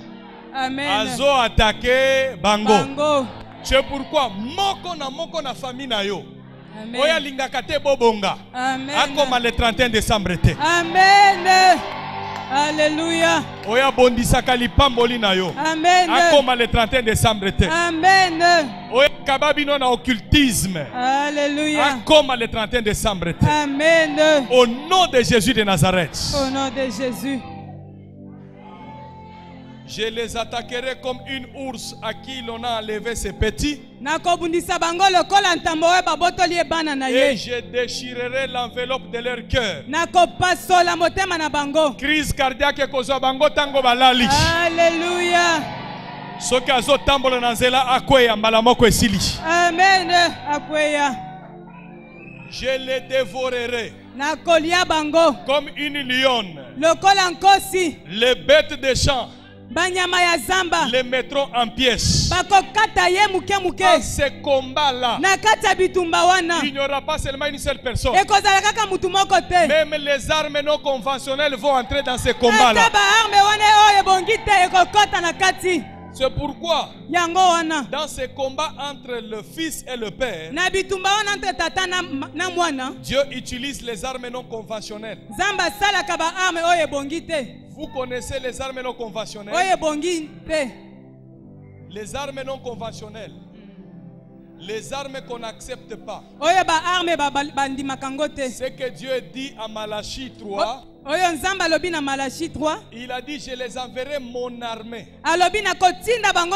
Amen. azo attaqué bango. Bango. C'est pourquoi moko na famille na yo. Amen. Oya lingaka te bobonga. Amen. Akoma le 31 décembre te. Amen. Alléluia. Oya bondisaka lipamboli na yo. Amen. Akoma le 31 décembre te. Amen. Oya kababino na occultisme. Alléluia. Akoma le 31 décembre te. Amen. Au nom de Jésus de Nazareth. Au nom de Jésus. Je les attaquerai comme une ours à qui l'on a enlevé ses petits. Nakobundisa bango lokola ntambo oyo babotoli ebana na Et ye. je déchirerai l'enveloppe de leur cœur. Nakopasola motema na bango. Crise cardiaque kozwa bango tango balali. Alléluia. Soki azotambola na nzela akweya mbala moko esili. Amen. Akweya. Je les dévorerai Nakolia bango comme une lionne. lokola nkosi. Les bêtes des champs Banyama ya zamba les mettront en pièces. bakokata ye muke Dans muke. ce combat-là, Na kati ya bitumba wana il n'y aura pas seulement une seule personne. ekozala kaka mutu moko te. Même les armes non conventionnelles vont entrer dans ce combat-là. Ata baarme wana oyo ebongi te ekokota na kati. C'est pourquoi, Yango wana dans ce combat entre le fils et le père, na bitumba wana entre tata na mwana, Dieu utilise les armes non conventionnelles. Zamba salaka baarme oyo ebongi te. Vous connaissez les armes non conventionnelles? Oyo ebongi te. Les armes non conventionnelles. Les armes qu'on n'accepte pas. Oyo baarme bandimaka ngo te. Ce que Dieu dit à Malachie 3, Oyo nzamba alobi na Malachi 3. il a dit, je les enverrai mon armée. Alobi na kotinda bango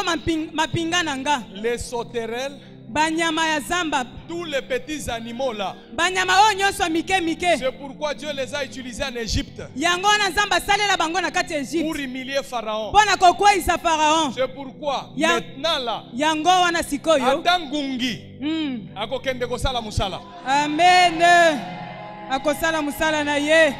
mapinga na nga. Les sauterelles, Banyama ya zamba. tous les petits animaux là. Banyama oyo nyonso mike mike. C'est pourquoi Dieu les a utilisés en Égypte Yango wana nzamba salela bango na kati ya pour Egypte. humilier Pharaon. Pona kokweyisa Pharaon. C'est pourquoi Ya- maintenant là, Yango wana sikoyo. Atangungi akokende kosala musala. Amen. Akosala musala na ye.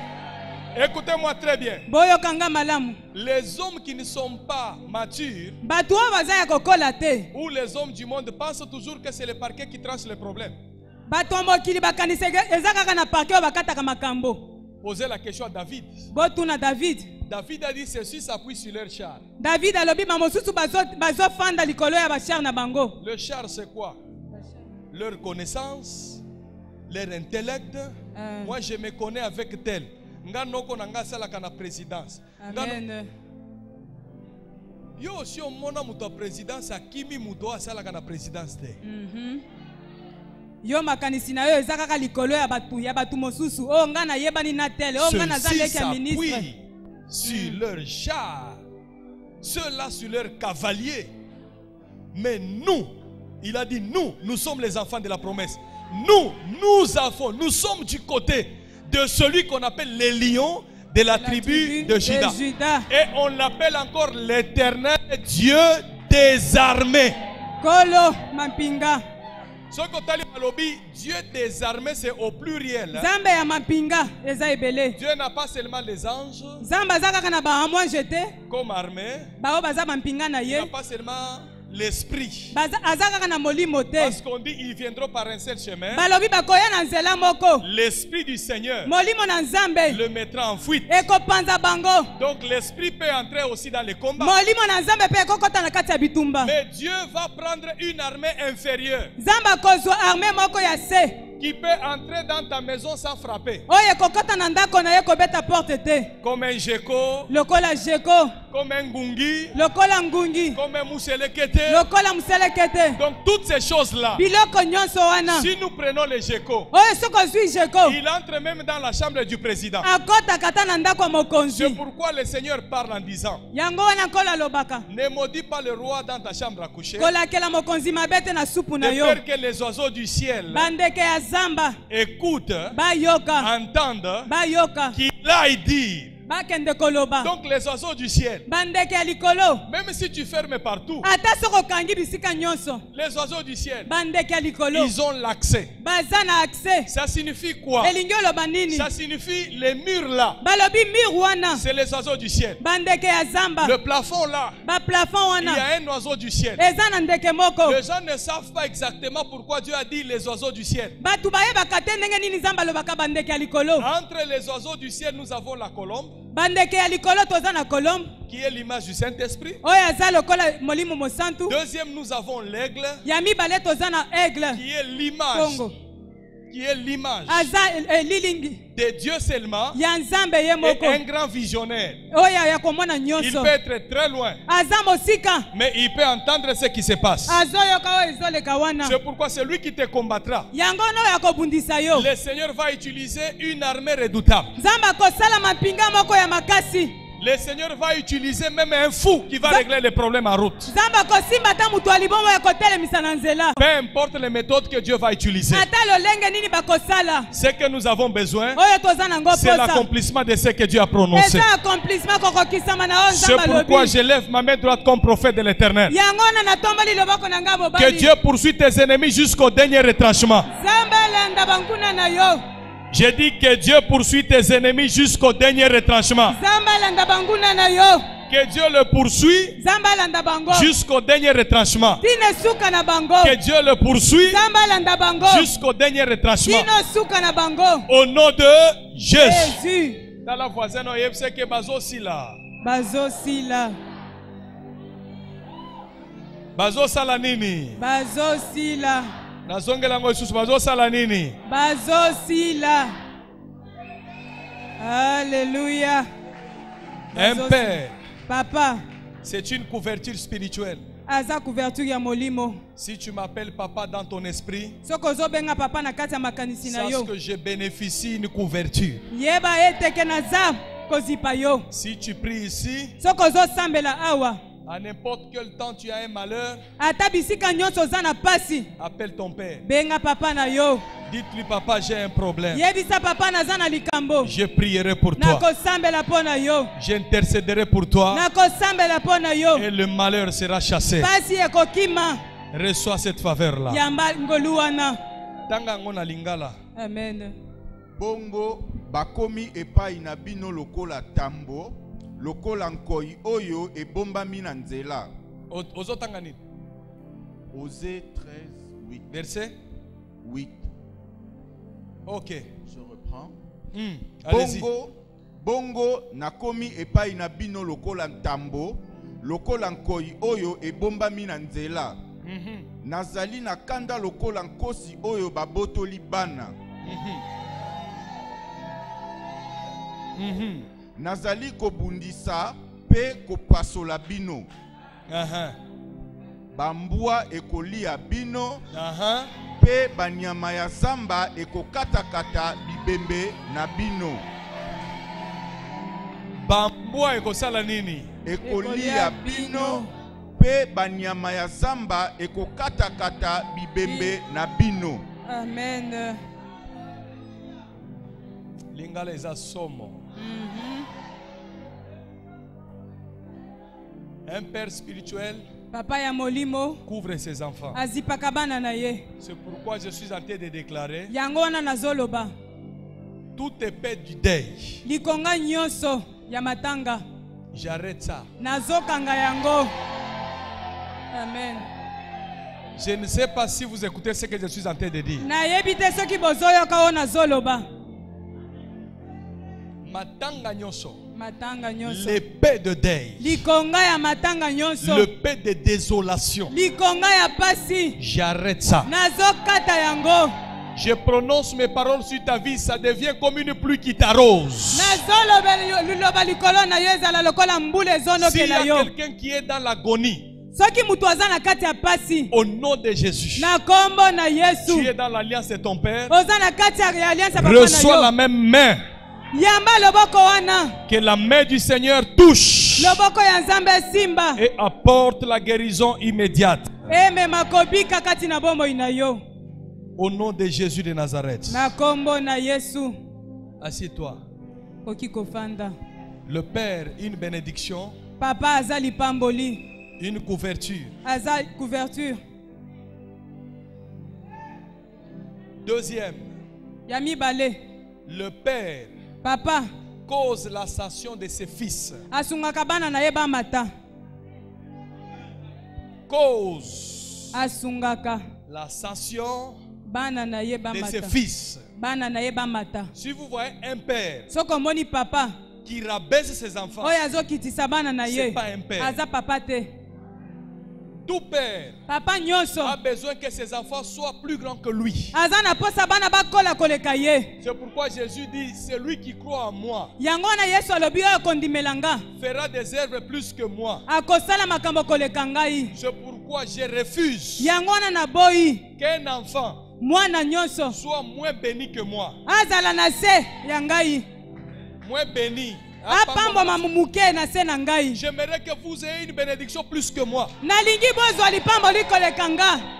Écoutez-moi très bien. Boyokanga malamu. Les hommes qui ne sont pas matures Batu oyo baza ya kokola te. ou les hommes du monde pensent toujours que c'est le parquet qui tranche les problèmes. Bato mokili bakanisa eza kaka na parke oyo bakataka makambo. Posez la question à David. Botuna David. David a dit ceci s'appuie sur leur char. David alobi mamosusu bazofanda likolo ya bashar na bango. Le char c'est quoi? Leur connaissance, leur intellect. Moi je me connais avec tel. Nga noko na nga salaka na présidence. Amen. Yo si on mona muto présidence akimi muto asalaka na présidence te. Yo makanisi na yo eza kaka likolo ya batu mosusu. O nga na yebani na tele. O nga na zaleki ya ministre. Sur leur char, ceux-là sur leur cavalier. Mais nous, il a dit nous sommes les enfants de la promesse. Nous sommes du côté de celui qu'on appelle les lions de la tribu de Juda. Et on l'appelle encore l'Éternel Dieu des armées. Kolo mampinga. Ce qu'on t'a dit, Dieu des armées, c'est au pluriel. Zambe ya mampinga eza ebele. Dieu n'a pas seulement les anges Zamba za kaka na ba amwa jeté. comme armée. Bao baza mampinga na Il ye. n'a pas seulement l'esprit. Aza kaka na molimo te. Parce qu'on dit ils viendront par un seul chemin. Balobi bakoya na nzela moko. L'esprit du Seigneur Molimo na nzambe. le mettra en fuite. Ekopanza bango. Donc l'esprit peut entrer aussi dans les combats. Molimo na nzambe pe ekokota na kati ya bitumba. Mais Dieu va prendre une armée inférieure. Zamba kozwa armée moko ya se. qui peut entrer dans ta maison sans frapper. oyo ekokɔta na ndako na ye kobeta porte te. Comme un gecko, Lokola jeko, comme un gungi, lokola ngungi, comme un mousselekete. lokola muselekete. Donc toutes ces choses-là, Biloko nyonso wana. si nous prenons les geckos, Oyo soko zwi jeko. il entre même dans la chambre du président. Akota kata na ndako ya C'est mokonzi. pourquoi le Seigneur parle en disant, Yango wana kola lobaka. ne maudis pas le roi dans ta chambre à coucher, Kolakela mokonzi mabete na supu na de yo. peur que les oiseaux du ciel Bandeke ya zamba. écoutent, Bayoka. entendent, Bayoka. qu'il aille dire. Bakende koloba. Donc les oiseaux du ciel, Bandeke ya likolo. même si tu fermes partout, Ata soko kangi bisika nyonso. les oiseaux du ciel, Bandeke ya likolo. ils ont l'accès. Baza na accès. Ça signifie quoi? Elingi oloba nini? Ça signifie les murs là, Balobi mir wana. c'est les oiseaux du ciel. Bandeke ya zamba. Le plafond là, Ba plafond il y wana. a un oiseau du ciel. Eza na ndeke moko. Les gens ne savent pas exactement pourquoi Dieu a dit les oiseaux du ciel. Batu bayebaka te ndenge nini zamba alobaka bandeke ya likolo. Entre les oiseaux du ciel, nous avons la colombe, Bandeke ya likolo toza na kolombe. qui est l'image du Saint-Esprit. Oyo aza lokola molimo mosantu. Deuxième, nous avons l'aigle, Ya mibale toza na aigle. qui est l'image, Kongo. qui est l'image Aza lilingi. de Dieu seulement, Ya nzambe ye et moko. un grand visionnaire. Oyo ya komona Il nyonso. peut être très loin, Aza mosika. mais il peut entendre ce qui se passe. Azoyoka oyo ezoleka wana. C'est pourquoi c'est lui qui te combattra. Yango no ya kobundisa yo. Le Seigneur va utiliser une armée redoutable. Nzambe akosala mapinga moko ya makasi. Le Seigneur va utiliser même un fou qui va régler les problèmes en route. Nzambe akosimba ata mutu alibomo ya kotelemisa na nzela. Peu importe les méthodes que Dieu va utiliser. Ata lolenge nini bakosala. Ce que nous avons besoin, Oyo toza nango c'est posa. l'accomplissement de ce que Dieu a prononcé. Eza accomplissement kokokisama na oyo C'est nzambe pourquoi alobi. je lève ma main droite comme prophète de l'Éternel. Yango na natomboli loboko na nga Que mobali. Dieu poursuit tes ennemis jusqu'au dernier retranchement. Nzambe alanda banguna na yo. J'ai dit que Dieu poursuit tes ennemis jusqu'au dernier retranchement. Nzambe alanda banguna na yo. Que Dieu le poursuit Nzambe alanda bango. jusqu'au dernier retranchement. Tine suka na bango. Que Dieu le poursuit Nzambe alanda bango. jusqu'au dernier retranchement. Tino suka na bango. Au nom de Jésus. Jésus. Dans la voisine, on y sait que bazo sila. Bazo sila. Bazo salanini. Bazo sila. Nazongela ngo isusu bazo salanini. Bazo sila. Alléluia. Un Bazo père, Papa, c'est une couverture spirituelle. aza couverture ya molimo. Si tu m'appelles papa dans ton esprit, Soko zobenga papa na kati ya makanisi na sache yo. que je bénéficie d'une couverture. Yeba eteke na za kozipa yo. Si tu pries ici, Soko zosambela awa. à n'importe quel temps tu as un malheur, Ata bisika nyonso za na pasi. appelle ton père. Benga papa na yo. Dites-lui, papa, j'ai un problème. Yebisa papa na za na likambo. Je prierai pour Na toi. kosambela po na yo. J'intercéderai pour toi. Na kosambela po na yo. Et le malheur sera chassé. Pasi ekokima. Reçois cette faveur-là. Yamba ngoluana. Tanga ngona lingala. Amen. Bongo bakomi epai na bino lokola tambo lokola nkoi oyo ebombami na nzela. Ozotanga nini? Osée 13, 8. Verset 8. Ok. Je reprends. Allez-y. Bongo nakomi epai na bino lokola tambo lokola nkoi oyo ebombami na nzela. Nazali na kanda lokola nkosi oyo babotoli bana. Nazali kobundisa pe kopasola bino. Bambua ekolia bino. Pe banyama ya zamba ekokatakata bibembe na bino. Bambua ekosala nini? Ekolia bino. Pe banyama ya zamba ekokatakata bibembe na bino. Amen. Lingala eza somo. Un père spirituel Papa ya molimo couvre ses enfants. azipaka bana na ye. C'est pourquoi je suis en train de déclarer Yango wana nazoloba. toute épée du deuil. Likonga nyonso ya matanga. J'arrête ça. Nazokanga yango. Amen. Je ne sais pas si vous écoutez ce que je suis en train de dire. Na yebite soki bozoyoka o nazoloba. Matanga nyonso. Matanga nyonso. L'épée de deuil. Likonga ya matanga nyonso. L'épée de désolation. Likonga ya pasi. J'arrête ça. Nazokata yango. Je prononce mes paroles sur ta vie, ça devient comme une pluie qui t'arrose. S'il y a quelqu'un qui est dans l'agonie, au nom de Jésus, tu es dans l'alliance de ton Père, reçois la même main. Que la main du Seigneur touche et apporte la guérison immédiate. Au nom de Jésus de Nazareth. Assieds-toi. Le Père, une bénédiction. Papa azali pamboli. Une couverture. Azali couverture. Deuxième. Yami bale. Le Père. Papa cause l'ascension de ses fils. Asungaka bana na ye ba mata. Cause asungaka l'ascension bana na ye ba de mata. ses fils. Bana na ye ba mata. Si vous voyez un père sokomoni papa qui rabaisse ses enfants, c'est pas un père. Aza papa te. Tout père papa nyonso a besoin que ses enfants soient plus grands que lui. Azana posa bana bakola koleka ye. C'est pourquoi Jésus dit, celui qui croit en moi yangona Yesu alobi oyo kondimelanga fera des œuvres plus que moi. Akosala makambo koleka ngai. C'est pourquoi je refuse yangona na boyi qu'un enfant mwana nyonso soit moins béni que moi. Azala na se yangai. Moins béni. J'aimerais que vous ayez une bénédiction plus que moi.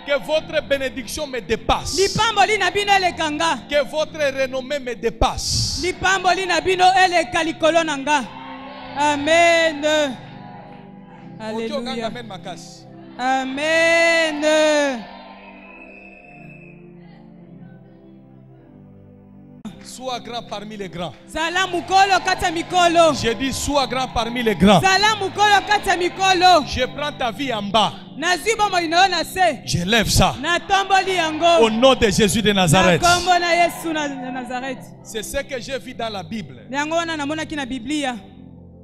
Que votre bénédiction me dépasse. Que votre renommée me dépasse. Amen. Alléluia. Amen. Sois grand parmi les grands. J'ai dit sois grand parmi les grands. Je prends ta vie en bas. Je lève ça. Au nom de Jésus de Nazareth. C'est ce que j'ai vu dans la Bible.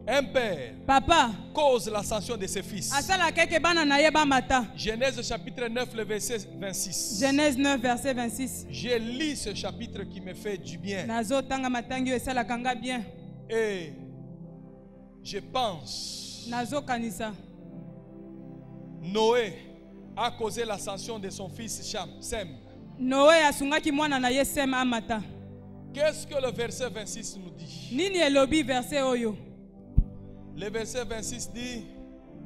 Un père papa cause l'ascension de ses fils. Genèse chapitre 9, le verset 26. Genèse 9, verset 26. J'ai lu ce chapitre qui me fait du bien. Et je pense Noé a causé l'ascension de son fils Sem. Qu'est-ce que le verset 26 nous dit? Le verset 26 dit,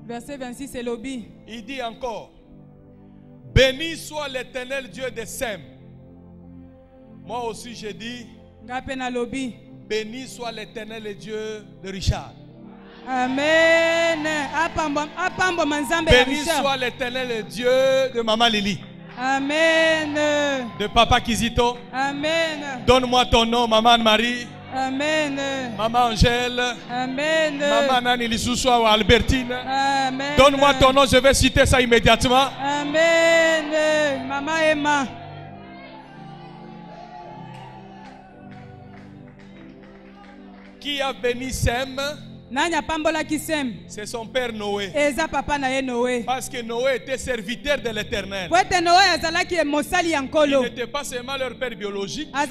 verset 26 est lobby. Il dit encore, béni soit l'Éternel Dieu de Sem. Moi aussi je dis, béni soit l'Éternel Dieu de Richard. Amen. Béni soit l'Éternel Dieu de Maman Lily. Amen. De Papa Kizito. Amen. Donne-moi ton nom, Maman Anne-Marie. Amen. Maman Angèle. Amen. Maman Nani Lissoussoua ou Albertine. Amen. Donne-moi ton nom, je vais citer ça immédiatement. Amen. Maman Emma. Qui a béni Sem? C'est son père Noé. Parce que Noé était serviteur de l'Éternel. Il n'était pas seulement leur père biologique. Parce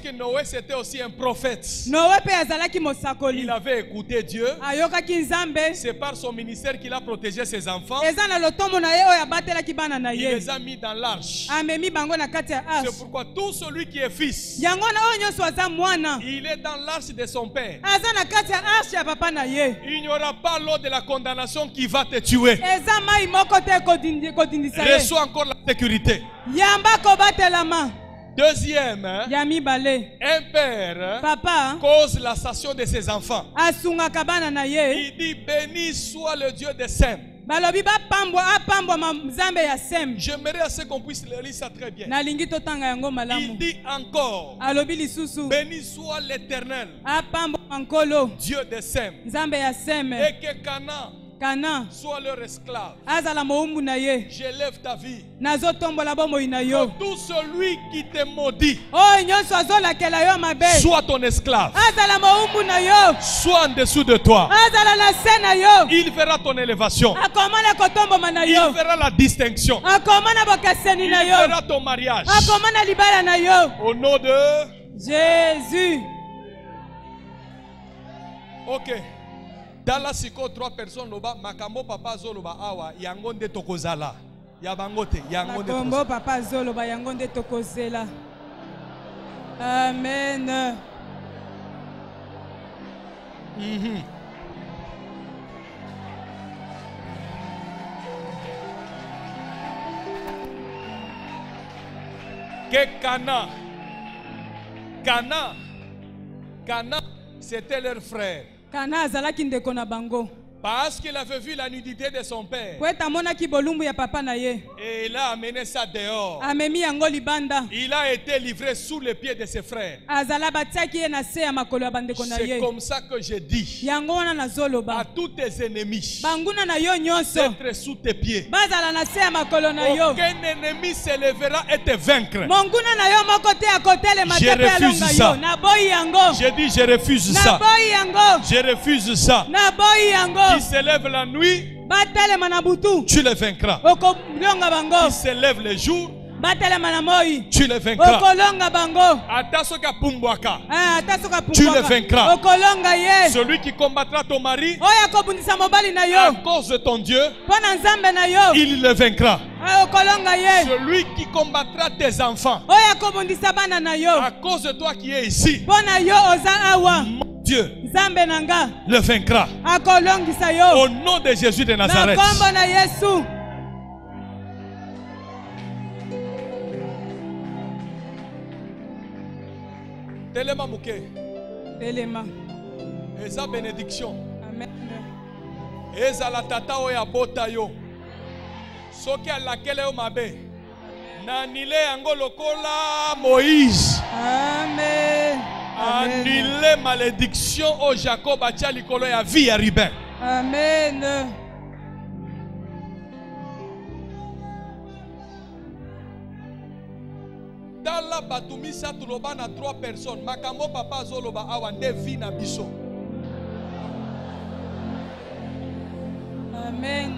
que Noé c'était aussi un prophète. Il avait écouté Dieu. C'est par son ministère qu'il a protégé ses enfants. Il les a mis dans l'arche. C'est pourquoi tout celui qui est fils, il est dans l'arche de son père. Il n'y aura pas l'eau de la condamnation qui va te tuer. Reçois encore la sécurité. Deuxième, un père cause l'ascension de ses enfants. Il dit béni soit le Dieu de Sem. J'aimerais assez qu'on puisse le lire ça très bien. Il dit encore, béni soit l'Éternel, Dieu de Sem, et que Kana sois leur esclave. azala moumbu na ye. J'élève ta vie. Nazo tombola bomoi na yo. Tout celui qui te maudit, Oh nyonso azolakela yo mabe. sois ton esclave. Azala moumbu na yo. Sois en dessous de toi. Azala na se na yo. Il verra ton élévation. Akomana kotomboma na Il yo. verra la distinction. Akomana bokaseni Il na yo. verra ton mariage. Akomana libala na yo. Au nom de... Jésus. Ok. Dans la siko 3 personnes loba makambo papa zoloba awa yango nde tokozala. Ya bangote yango nde Makombo papa zoloba yango nde tokozela. Amen. Que Cana, c'était leur frère. Kana azalaki ndeko na bango. Parce qu'il avait vu la nudité de son père. Po ete amonaki bolumbu ya papa na ye. Et il a amené ça dehors. Amemi yango libanda. Il a été livré sous les pieds de ses frères. Azala batiaki ye na se ya makolo ya bandeko na C'est ye. comme ça que je dis Yango wana à nazoloba. tous tes ennemis Banguna na yo nyonso. d'être sous tes pieds. Bazala na se ya makolo na yo. Aucun ennemi se lèvera et te vaincre. Monguna na yo moko te akotele Je matepe refuse alonga ça. yo. Naboyi yango. Je dis je refuse ça. Naboyi yango. Je refuse ça. Naboyi yango. Qui se lève la nuit, Batelema na butu. tu le vaincras. Okolonga bango. Qui se lève le jour, Batelema na moi. tu le vaincras. Okolonga bango. Ata soka pumbwaka. Ata soka Tu le pumbwaka. vaincras. Okolonga ye. Celui qui combattra ton mari Oya kobundisa mobali na à yo. cause de ton Dieu, Pona nzambe na yo. il le vaincra. Okolonga ye. Celui qui combattra tes enfants Oya kobundisa bana na yo. à cause de toi qui es ici, Pona yo oza awa. mon Dieu Nzambe nanga. le vaincra. Akolongisa yo. Au nom de Jésus de Na Nazareth. kombo na Yesu. Telema muke. Telema. Eza bénédiction. Amen. Eza la tata oya bota yo. Soki alakele yo mabe. Nanile yango lokola Moïse. Amen. Amen. Annule malédiction au Jacob atia likolo ya vie ya Ruben. Amen. Dans la batumisa tuloba na 3 personnes. Makambo papa zoloba awa nde vie na biso. Amen.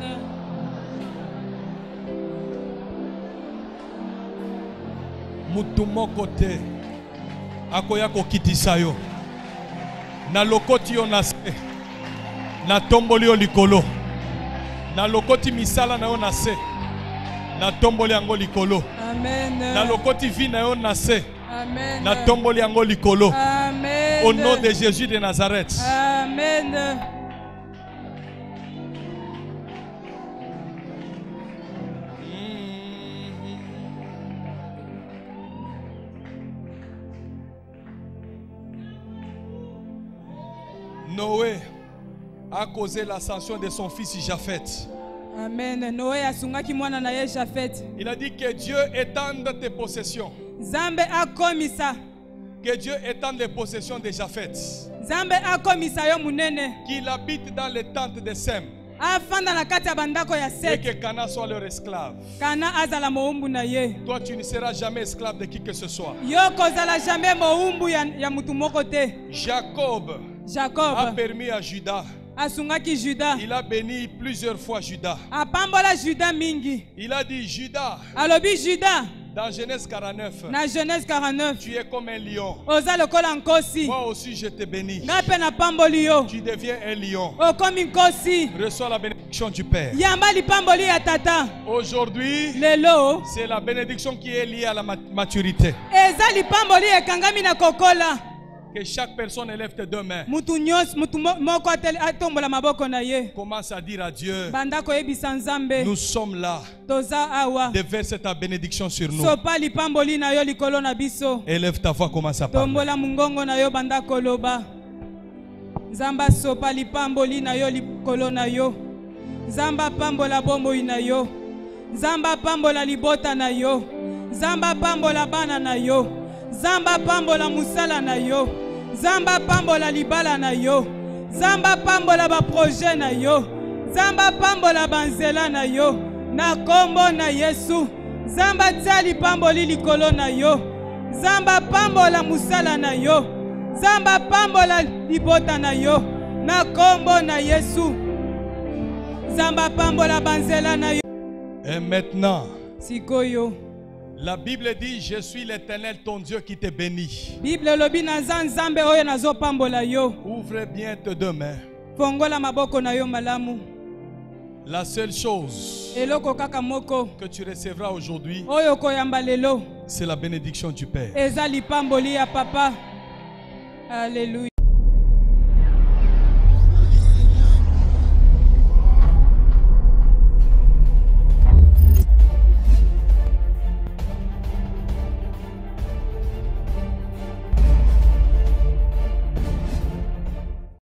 Mutu moko te akoya kokitisa yo. Na lokoti yo na se. Na tomboli yo likolo. Na lokoti misala na yo na se. Na tomboli yango likolo. Amen. Na lokoti vie na yo na se. Amen. Na tomboli yango likolo. Amen. Au nom de Jésus de Nazareth. Amen. Noé a causé l'ascension de son fils Japheth. Amen. Noé asungaki mwana na ye Japheth. Il a dit que Dieu étende tes possessions. Nzambe akomisa. Que Dieu étende les possessions de Japheth. Nzambe akomisa yo munene. Qu'il habite dans les tentes de Sem. Afanda na kati ya bandako ya Et Set. que Cana soit leur esclave. Kana azala moumbu na ye. Toi, tu ne seras jamais esclave de qui que ce soit. Yo kozala jamais moumbu ya mutu moko te. Jacob a Jacob permis à Judas. asungaki Juda. Il a béni plusieurs fois Judas. Apambola Juda mingi. Il a dit Judas, Alobi Juda dans Genèse 49, na Genèse 49. tu es comme un lion. Oza lokola nkosi. Moi aussi, je te bénis. Ngai pe na pamboli yo. Tu deviens un lion. Okomi nkosi. Reçois la bénédiction du Père. Yamba lipamboli ya tata. Aujourd'hui, Lelo c'est la bénédiction qui est liée à la maturité. eza lipamboli ekangami na kokola. Que chaque personne élève tes 2 mains. Mutu nyos mutu moko atombola maboko na ye. Commence à dire à Dieu, Banda koyebisa Nzambe. nous sommes là. Toza awa. Déverse ta bénédiction sur nous. Sopa lipamboli na yo likolo na biso. Élève ta voix, commence à parler. Tombola mungongo na yo banda koloba. Nzamba sopa lipamboli na yo likolo na yo. Nzamba pambola bombo na yo. Nzamba pambola libota na yo. Nzamba pambola bana na yo. Nzamba pambola musala na yo. Nzamba pambola libala na yo. Nzamba pambola ba projet na yo. Zamba pambola banzela na yo. Na kombo na Yesu. Zamba tia pamboli likolo na yo. Zamba pambola musala na yo. Zamba pambola libota na yo. Na kombo na Yesu. Zamba pambola banzela na yo. Et maintenant, Sikoyo. la Bible dit, je suis l'Éternel, ton Dieu qui te bénit. Bible lobi na nzambe oyo nazo pambola yo. Ouvre bien tes deux mains. Fongola maboko na yo malamu. La seule chose Eloko kaka moko. que tu recevras aujourd'hui, Oyo koyamba lelo. c'est la bénédiction du Père. Eza lipamboli ya papa. Alléluia.